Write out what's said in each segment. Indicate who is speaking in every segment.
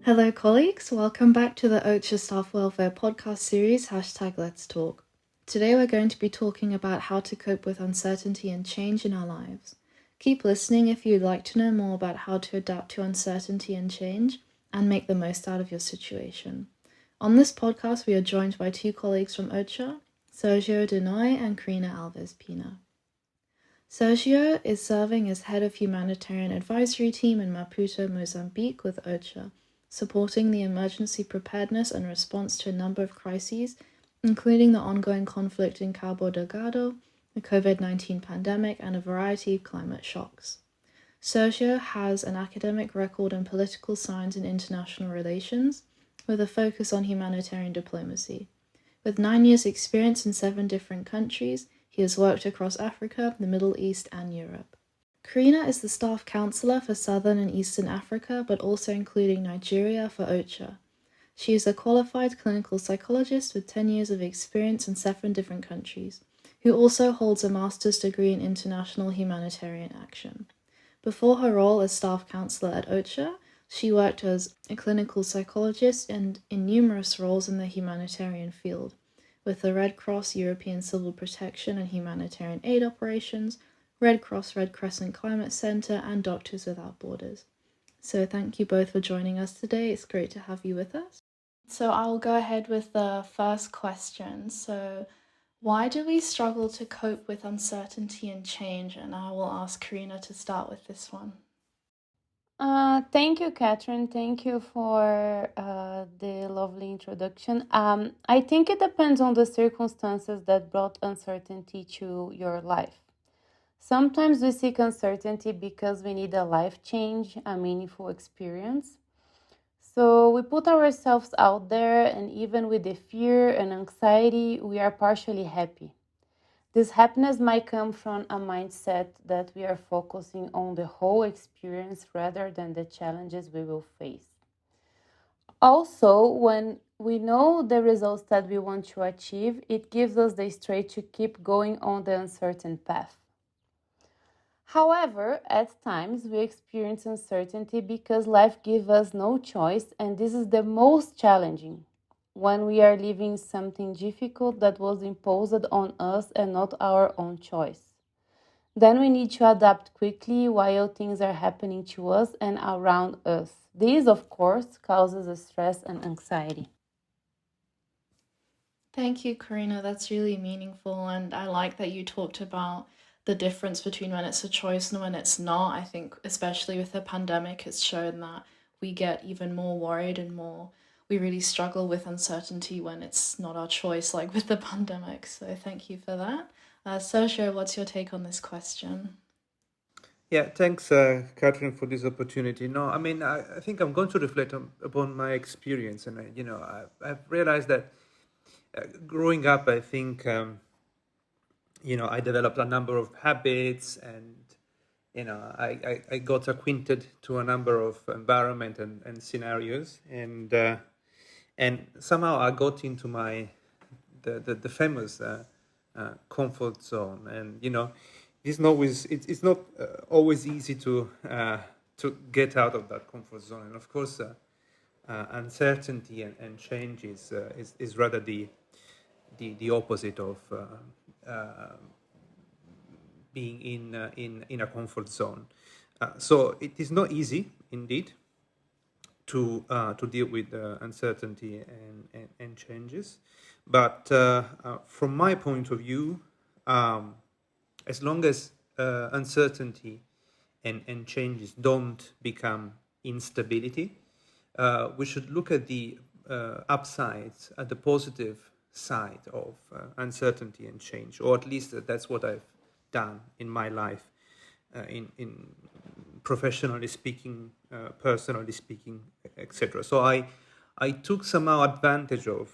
Speaker 1: Hello, colleagues. Welcome back to the OCHA Staff Welfare podcast series, #Let's Talk. Today we're going to be talking about how to cope with uncertainty and change in our lives. Keep listening if you'd like to know more about how to adapt to uncertainty and change and make the most out of your situation. On this podcast, we are joined by two colleagues from OCHA, Sergio Dinoi and Karina Alves, Pina. Sergio is serving as head of humanitarian advisory team in Maputo, Mozambique with OCHA, supporting the emergency preparedness and response to a number of crises, including the ongoing conflict in Cabo Delgado, the COVID-19 pandemic, and a variety of climate shocks. Sergio has an academic record in political science and international relations, with a focus on humanitarian diplomacy. With 9 years' experience in 7 different countries, he has worked across Africa, the Middle East, and Europe. Karina is the staff counsellor for Southern and Eastern Africa, but also including Nigeria for OCHA. She is a qualified clinical psychologist with 10 years of experience in 7 different countries, who also holds a master's degree in international humanitarian action. Before her role as staff counsellor at OCHA, she worked as a clinical psychologist and in numerous roles in the humanitarian field, with the Red Cross, European Civil Protection and Humanitarian Aid Operations, Red Cross Red Crescent Climate Centre, and Doctors Without Borders. So thank you both for joining us today. It's great to have you with us. So I'll go ahead with the first question. So why do we struggle to cope with uncertainty and change? And I will ask Karina to start with this one.
Speaker 2: Thank you, Catherine. Thank you for the lovely introduction. I think it depends on the circumstances that brought uncertainty to your life. Sometimes we seek uncertainty because we need a life change, a meaningful experience. So we put ourselves out there, and even with the fear and anxiety, we are partially happy. This happiness might come from a mindset that we are focusing on the whole experience rather than the challenges we will face. Also, when we know the results that we want to achieve, it gives us the strength to keep going on the uncertain path. However, at times we experience uncertainty because life gives us no choice, and this is the most challenging when we are living something difficult that was imposed on us and not our own choice. Then we need to adapt quickly while things are happening to us and around us. This, of course, causes stress and anxiety.
Speaker 1: Thank you, Karina. That's really meaningful. And I like that you talked about the difference between when it's a choice and when it's not. I think, especially with the pandemic, it's shown that we get even more worried and we really struggle with uncertainty when it's not our choice, like with the pandemic. So thank you for that. Sergio, what's your take on this question?
Speaker 3: Yeah, thanks, Catherine, for this opportunity. No, I mean, I think I'm going to reflect upon my experience, and I've realized that growing up, I think I developed a number of habits, and I got acquainted to a number of environment and scenarios, and somehow I got into the famous comfort zone, and it's not always easy to get out of that comfort zone, and of course uncertainty and change is rather the opposite of being in a comfort zone. So it is not easy indeed to deal with uncertainty and changes, but from my point of view, as long as uncertainty and changes don't become instability, we should look at the upsides, at the positive side of uncertainty and change, or at least that's what I've done in my life, in professionally speaking, personally speaking, etc. So I took somehow advantage of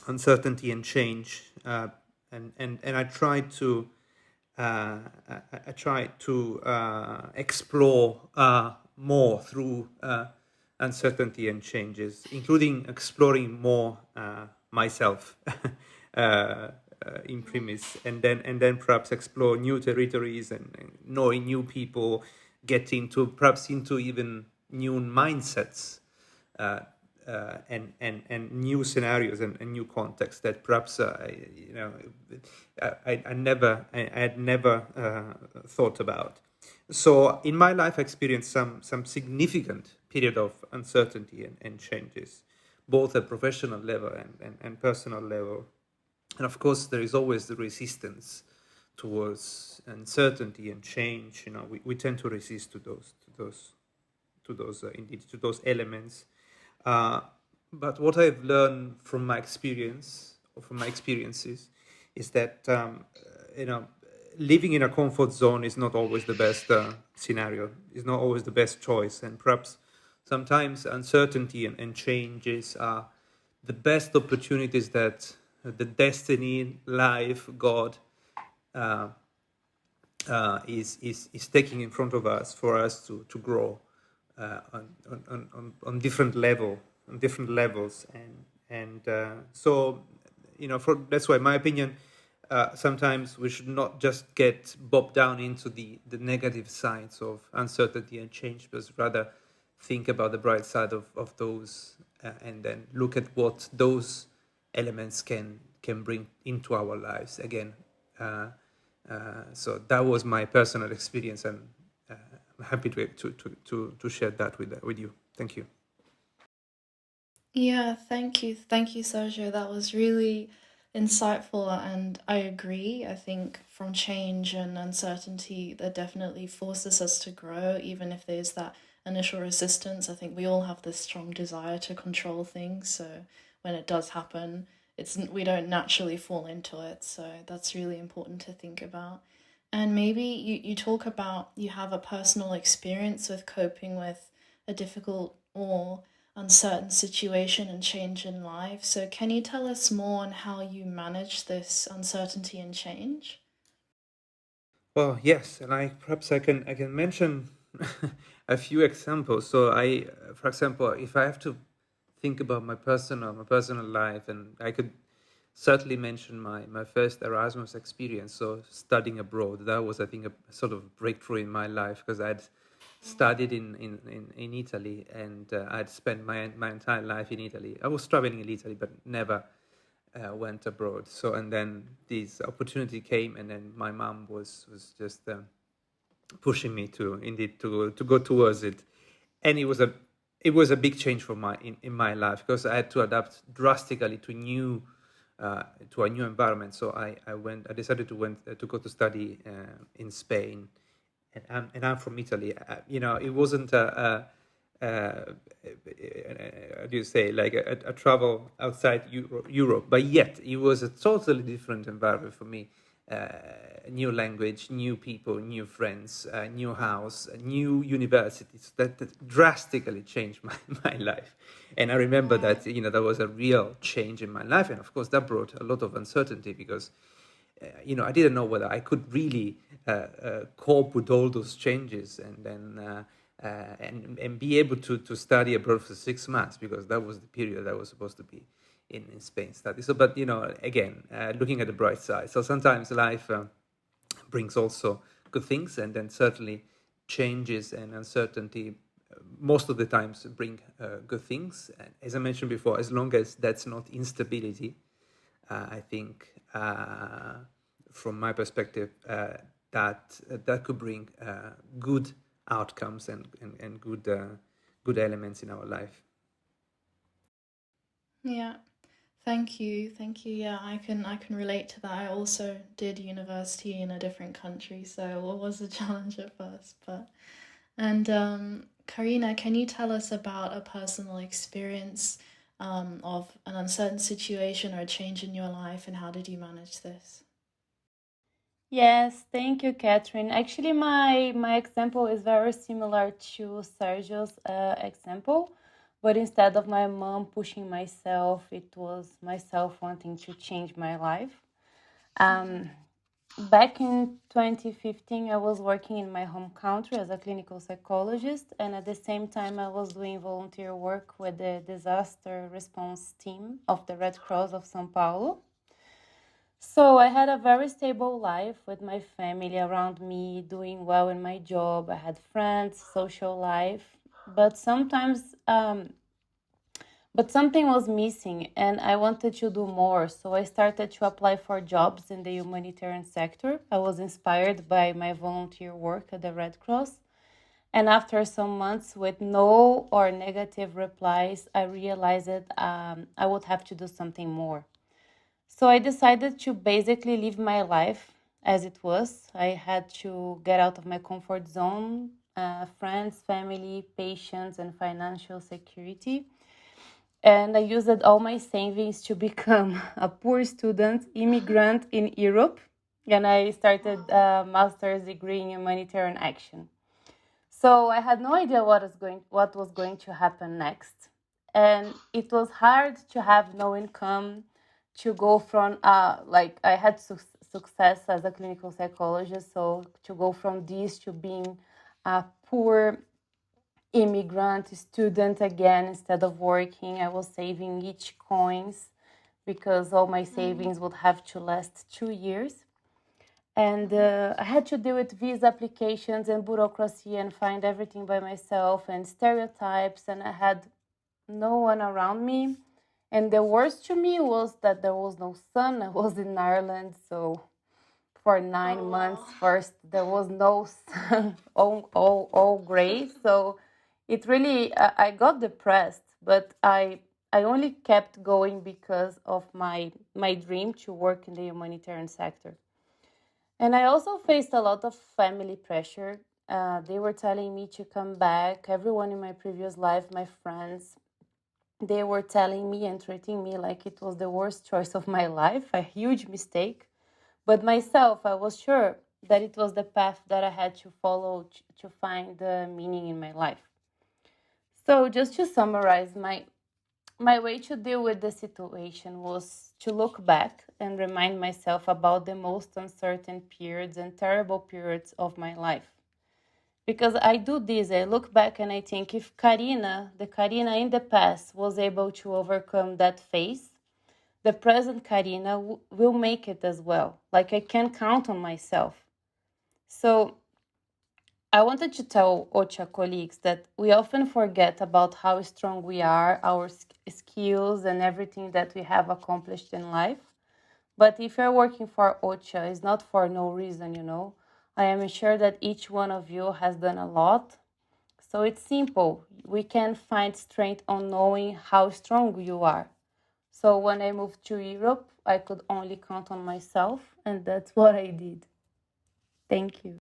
Speaker 3: uncertainty and change, and I tried to explore more through uncertainty and changes, including exploring more myself in premise, and then perhaps explore new territories and knowing new people, getting to perhaps into even new mindsets, and new scenarios and new contexts that perhaps I had never thought about. So in my life, I experienced some significant period of uncertainty and changes, both at professional level and personal level. And of course, there is always the resistance towards uncertainty and change. We tend to resist to those elements. But what I've learned from my experience or from my experiences is that living in a comfort zone is not always the best scenario. Is not always the best choice, and perhaps sometimes uncertainty and changes are the best opportunities that the destiny, life, God is taking in front of us for us to grow on different levels, and so that's why, in my opinion, sometimes we should not just get bogged down into the negative sides of uncertainty and change, but rather think about the bright side of those, and then look at what those elements can bring into our lives again. So that was my personal experience, and I'm happy to share that with you. Thank you.
Speaker 1: Yeah, thank you. Thank you, Sergio. That was really insightful, and I agree. I think from change and uncertainty, that definitely forces us to grow, even if there's that initial resistance. I think we all have this strong desire to control things, so when it does happen, we don't naturally fall into it. So that's really important to think about. And maybe you talk about you have a personal experience with coping with a difficult or uncertain situation and change in life. So, can you tell us more on how you manage this uncertainty and change?
Speaker 3: Well, yes, and I can mention a few examples. So for example, if I have to think about my personal life, and I could certainly mention my first Erasmus experience. So studying abroad, that was, I think, a sort of breakthrough in my life, because I'd studied in Italy, and I'd spent my entire life in Italy. I was traveling in Italy, but never went abroad. So, and then this opportunity came, and then my mom was just pushing me to go towards it, and it was a big change for in my life, because I had to adapt drastically to a new environment. So I decided to go to study in Spain, and I'm from Italy. It wasn't how do you say, like a travel outside Europe, but yet it was a totally different environment for me. New language, new people, new friends, new house, new universities that drastically changed my life. And I remember that that was a real change in my life, and of course that brought a lot of uncertainty, because I didn't know whether I could really cope with all those changes, and then and be able to study abroad for 6 months, because that was the period I was supposed to be in Spain study. So, but again, looking at the bright side. So sometimes life brings also good things, and then certainly changes and uncertainty most of the times bring good things. And as I mentioned before, as long as that's not instability, I think, from my perspective, that could bring good outcomes and good elements in our life.
Speaker 1: Yeah. Thank you. Thank you. Yeah, I can relate to that. I also did university in a different country, so it was a challenge at first, but and Karina, can you tell us about a personal experience of an uncertain situation or a change in your life, and how did you manage this?
Speaker 2: Yes, thank you, Catherine. Actually, my example is very similar to Sergio's example, but instead of my mom pushing myself, it was myself wanting to change my life. Um, Back in 2015, I was working in my home country as a clinical psychologist, and at the same time, I was doing volunteer work with the disaster response team of the Red Cross of São Paulo. So I had a very stable life with my family around me, doing well in my job. I had friends, social life. But sometimes But something was missing and I wanted to do more. So I started to apply for jobs in the humanitarian sector. I was inspired by my volunteer work at the Red Cross. And after some months with no or negative replies, I realized that I would have to do something more. So I decided to basically live my life as it was. I had to get out of my comfort zone, friends, family, patients, and financial security. And I used all my savings to become a poor student, immigrant in Europe. And I started a master's degree in humanitarian action. So I had no idea what was going to happen next. And it was hard to have no income, to go from like I had success as a clinical psychologist, so to go from this to being a poor immigrant student again. Instead of working, I was saving each coins because all my savings would have to last 2 years. And I had to deal with visa applications and bureaucracy and find everything by myself and stereotypes. And I had no one around me. And the worst to me was that there was no sun. I was in Ireland, so for 9 months first there was no sun, all gray. So it really I got depressed, but I only kept going because of my dream to work in the humanitarian sector. And I also faced a lot of family pressure. They were telling me to come back. Everyone in my previous life, my friends, they were telling me and treating me like it was the worst choice of my life, a huge mistake. But myself, I was sure that it was the path that I had to follow to find the meaning in my life. So, just to summarize, my way to deal with the situation was to look back and remind myself about the most uncertain periods and terrible periods of my life. Because I do this, I look back and I think if Karina, the Karina in the past, was able to overcome that phase, the present Karina will make it as well. Like I can count on myself. So I wanted to tell OCHA colleagues that we often forget about how strong we are, our skills, and everything that we have accomplished in life. But if you're working for OCHA, it's not for no reason, you know. I am sure that each one of you has done a lot. So it's simple. We can find strength on knowing how strong you are. So when I moved to Europe, I could only count on myself, and that's what I did. Thank you.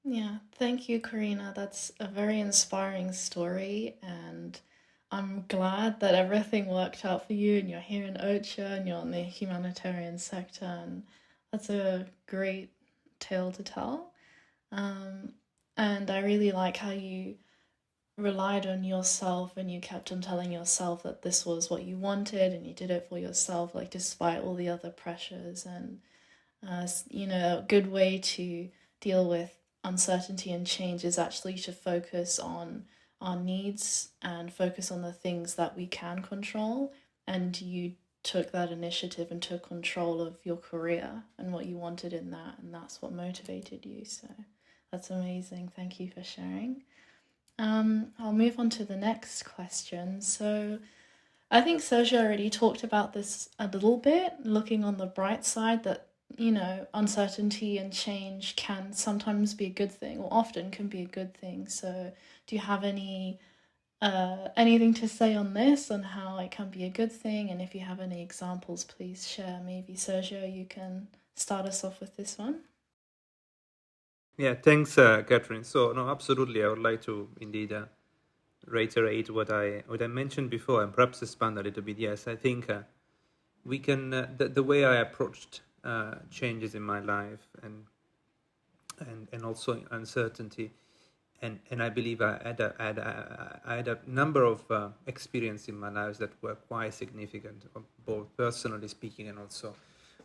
Speaker 1: Yeah, thank you, Karina. That's a very inspiring story, and I'm glad that everything worked out for you and you're here in OCHA and you're in the humanitarian sector, and that's a great tale to tell. Um, and I really like how you relied on yourself and you kept on telling yourself that this was what you wanted and you did it for yourself, like despite all the other pressures. And a good way to deal with uncertainty and change is actually to focus on our needs and focus on the things that we can control. And you took that initiative and took control of your career and what you wanted in that, and that's what motivated you. So that's amazing. Thank you for sharing. I'll move on to the next question. So I think Sergio already talked about this a little bit, looking on the bright side that, uncertainty and change can sometimes be a good thing, or often can be a good thing. So do you have anything to say on this, on how it can be a good thing? And if you have any examples, please share. Maybe Sergio, you can start us off with this one.
Speaker 3: Yeah, thanks, Catherine. So, no, absolutely. I would like to indeed reiterate what I mentioned before and perhaps expand a little bit. Yes, I think we can the way I approached changes in my life and also uncertainty, and I believe I had a number of experience in my life that were quite significant, both personally speaking and also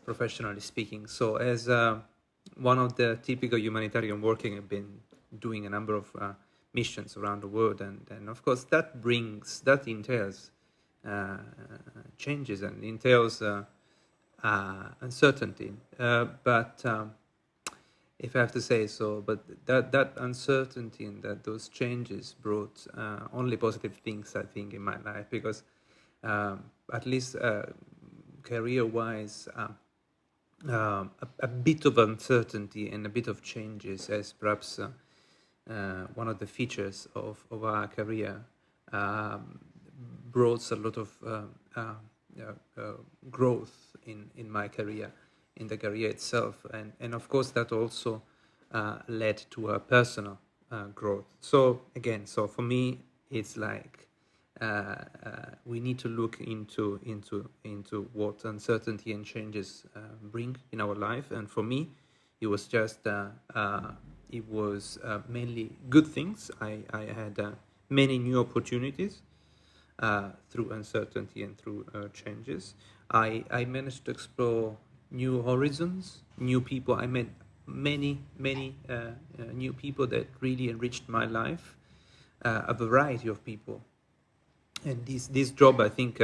Speaker 3: professionally speaking. So as one of the typical humanitarian working, I've been doing a number of missions around the world, and of course that entails changes and entails uncertainty. But if I have to say so. But that uncertainty and those changes brought only positive things, I think, in my life, because at least career-wise, a bit of uncertainty and a bit of changes as perhaps one of the features of our career brought a lot of growth in my career, in the career itself, and of course that also led to a personal growth. So again, so for me, it's like we need to look into what uncertainty and changes bring in our life. And for me, it was just mainly good things. I had many new opportunities through uncertainty and through changes. I managed to explore new horizons, new people. I met many new people that really enriched my life. A variety of people, and this job, I think,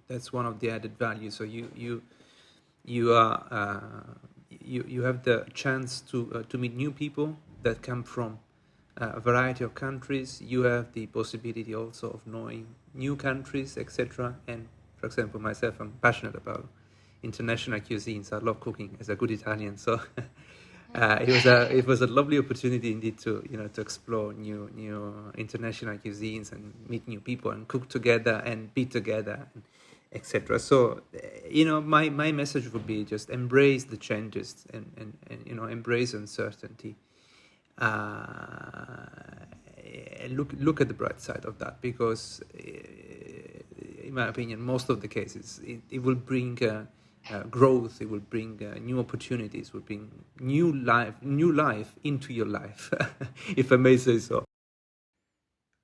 Speaker 3: that's one of the added values. So you are you have the chance to meet new people that come from a variety of countries. You have the possibility also of knowing new countries, etc. And for example, myself, I'm passionate about international cuisines. I love cooking as a good Italian, so it was a lovely opportunity indeed to to explore new international cuisines and meet new people and cook together and be together, etc. So my message would be just embrace the changes and embrace uncertainty. Look at the bright side of that, because in my opinion, most of the cases it will bring growth, it will bring new opportunities, will bring new life into your life, if I may say so.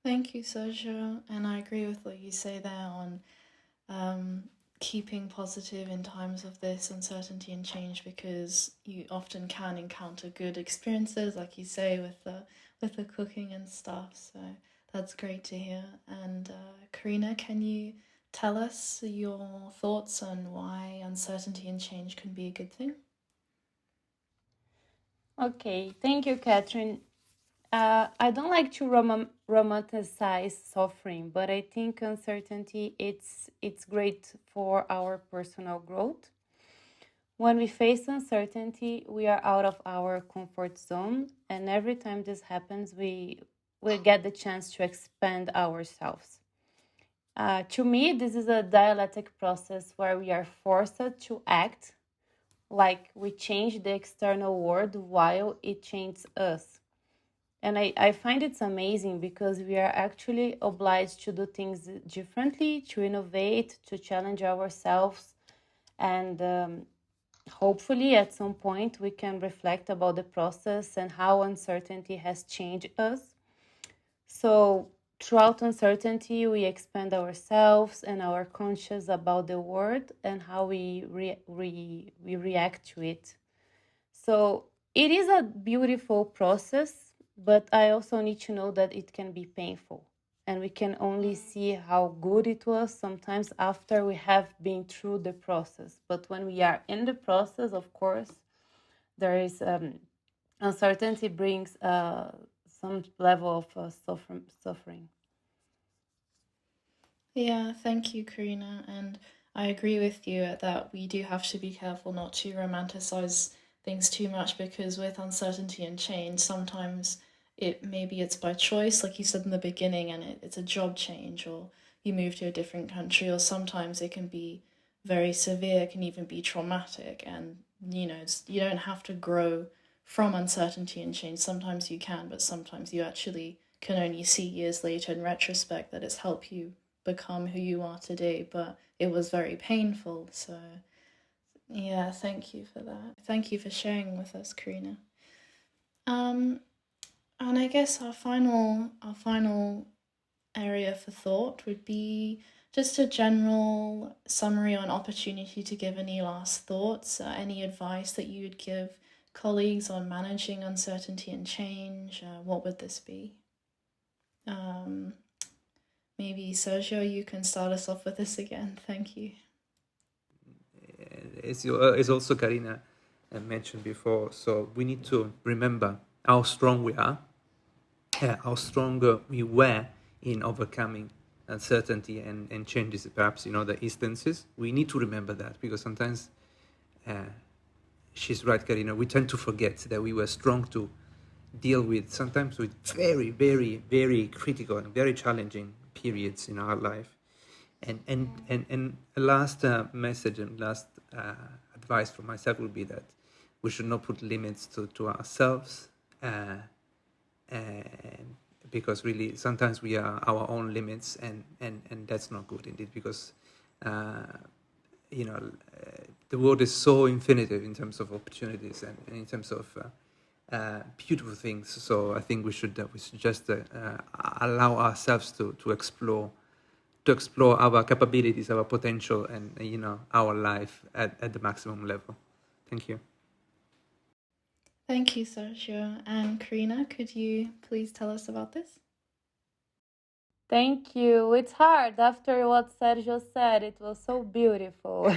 Speaker 1: Thank you, Sergio. And I agree with what you say there on keeping positive in times of this uncertainty and change, because you often can encounter good experiences, like you say, with the cooking and stuff. So that's great to hear. And Karina, can you tell us your thoughts on why uncertainty and change can be a good thing?
Speaker 2: Okay, thank you, Catherine. I don't like to romanticize suffering, but I think uncertainty it's great for our personal growth. When we face uncertainty, we are out of our comfort zone, and every time this happens, we get the chance to expand ourselves. To me, this is a dialectic process where we are forced to act like we change the external world while it changes us. And I find it's amazing because we are actually obliged to do things differently, to innovate, to challenge ourselves. And hopefully, at some point, we can reflect about the process and how uncertainty has changed us. So, throughout uncertainty, we expand ourselves and our conscious about the world and how we react to it. So it is a beautiful process, but I also need to know that it can be painful. And we can only see how good it was sometimes after we have been through the process. But when we are in the process, of course, there is uncertainty brings some level of suffering.
Speaker 1: Yeah, thank you, Karina. And I agree with you that we do have to be careful not to romanticize things too much, because with uncertainty and change, sometimes maybe it's by choice, like you said in the beginning, and it's a job change, or you move to a different country, or sometimes it can be very severe, it can even be traumatic. And you don't have to grow from uncertainty and change. Sometimes you can, but sometimes you actually can only see years later in retrospect that it's helped you become who you are today, but it was very painful. So, yeah, thank you for that. Thank you for sharing with us, Karina. Um, and I guess our final area for thought would be just a general summary on opportunity to give any last thoughts, any advice that you would give colleagues on managing uncertainty and change. What would this be? Um, Maybe Sergio, you can start us off with this again. Thank you.
Speaker 3: It's also Karina. mentioned before. So we need to remember how strong we are, how stronger we were in overcoming uncertainty and changes, perhaps in other instances. We need to remember that, because sometimes she's right, Karina. We tend to forget that we were strong to deal with, sometimes with very, very, very critical and very challenging periods in our life. And a last message and last advice from myself would be that we should not put limits to ourselves, because really sometimes we are our own limits, and that's not good indeed, because the world is so infinitive in terms of opportunities and in terms of beautiful things. So I think we should just allow ourselves to explore our capabilities, our potential, and our life at the maximum level. Thank you.
Speaker 1: Thank you, Sergio. And Karina, could you please tell us about this?
Speaker 2: Thank you. It's hard after what Sergio said. It was so beautiful.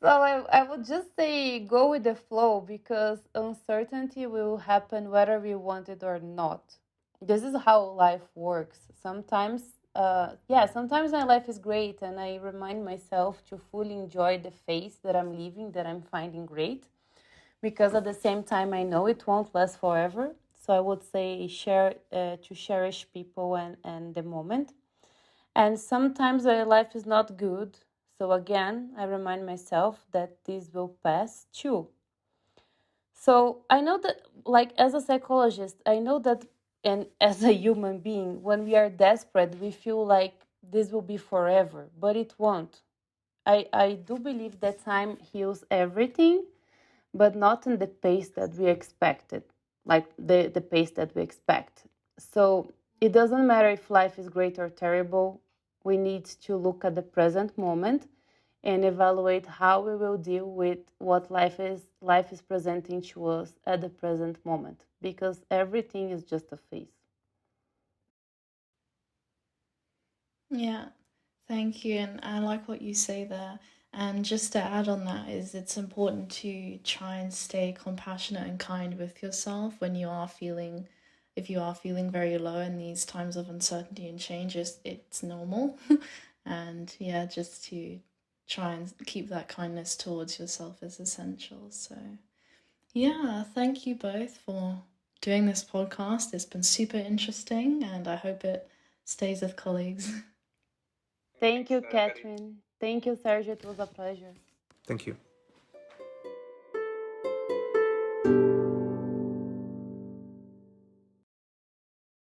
Speaker 2: So I would just say go with the flow, because uncertainty will happen whether we want it or not. This is how life works. Sometimes, sometimes my life is great, and I remind myself to fully enjoy the phase that I'm living, that I'm finding great, because at the same time I know it won't last forever. So I would say to cherish people and the moment. And sometimes my life is not good. So again, I remind myself that this will pass too. So I know that, like, as a psychologist, I know that, and as a human being, when we are desperate, we feel like this will be forever, but it won't. I do believe that time heals everything, but not in the pace that we expected, like the pace that we expect. So it doesn't matter if life is great or terrible. We need to look at the present moment and evaluate how we will deal with what life is presenting to us at the present moment, because everything is just a phase.
Speaker 1: Yeah, thank you. And I like what you say there. And just to add on that is it's important to try and stay compassionate and kind with yourself when you are feeling, if you are feeling very low in these times of uncertainty and change, it's normal. And yeah, just to try and keep that kindness towards yourself is essential. So yeah, thank you both for doing this podcast. It's been super interesting, and I hope it stays with colleagues.
Speaker 2: Thank you, Catherine. Thank you, Sergio. It was a pleasure.
Speaker 3: Thank you.